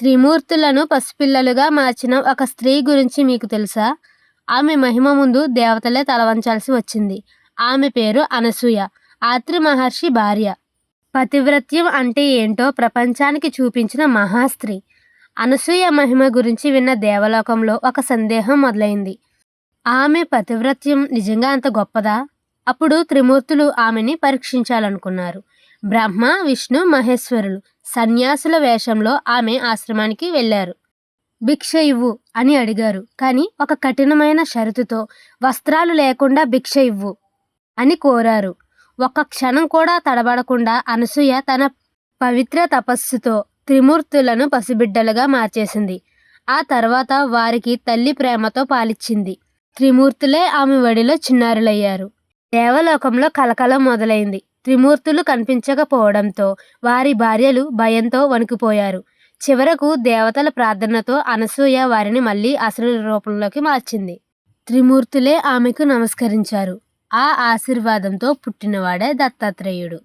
త్రిమూర్తులను పసిపిల్లలుగా మార్చిన ఒక స్త్రీ గురించి మీకు తెలుసా? ఆమె మహిమ ముందు దేవతలే తలవంచాల్సి వచ్చింది. ఆమె పేరు అనసూయ, ఆత్రి మహర్షి భార్య. పతివ్రత్యం అంటే ఏంటో ప్రపంచానికి చూపించిన మహాస్త్రీ. అనసూయ మహిమ గురించి విన్న దేవలోకంలో ఒక సందేహం మొదలైంది. ఆమె పతివ్రత్యం నిజంగా అంత గొప్పదా? అప్పుడు త్రిమూర్తులు ఆమెని పరీక్షించాలనుకున్నారు. బ్రహ్మ, విష్ణు, మహేశ్వరులు సన్యాసుల వేషంలో ఆమె ఆశ్రమానికి వెళ్ళారు. భిక్ష ఇవ్వు అని అడిగారు. కానీ ఒక కఠినమైన షరతుతో, వస్త్రాలు లేకుండా భిక్ష ఇవ్వు అని కోరారు. ఒక్క క్షణం కూడా తడబడకుండా అనసూయ తన పవిత్ర తపస్సుతో త్రిమూర్తులను పసిబిడ్డలుగా మార్చేసింది. ఆ తర్వాత వారికి తల్లి ప్రేమతో పాలిచ్చింది. త్రిమూర్తులే ఆమె వడిలో చిన్నారులయ్యారు. దేవలోకంలో కలకలం మొదలైంది. త్రిమూర్తులు కనిపించకపోవడంతో వారి భార్యలు భయంతో వణికిపోయారు. చివరకు దేవతల ప్రార్థనతో అనసూయ వారిని మళ్ళీ అసలు రూపంలోకి మార్చింది. త్రిమూర్తులే ఆమెకు నమస్కరించారు. ఆ ఆశీర్వాదంతో పుట్టినవాడే దత్తాత్రేయుడు.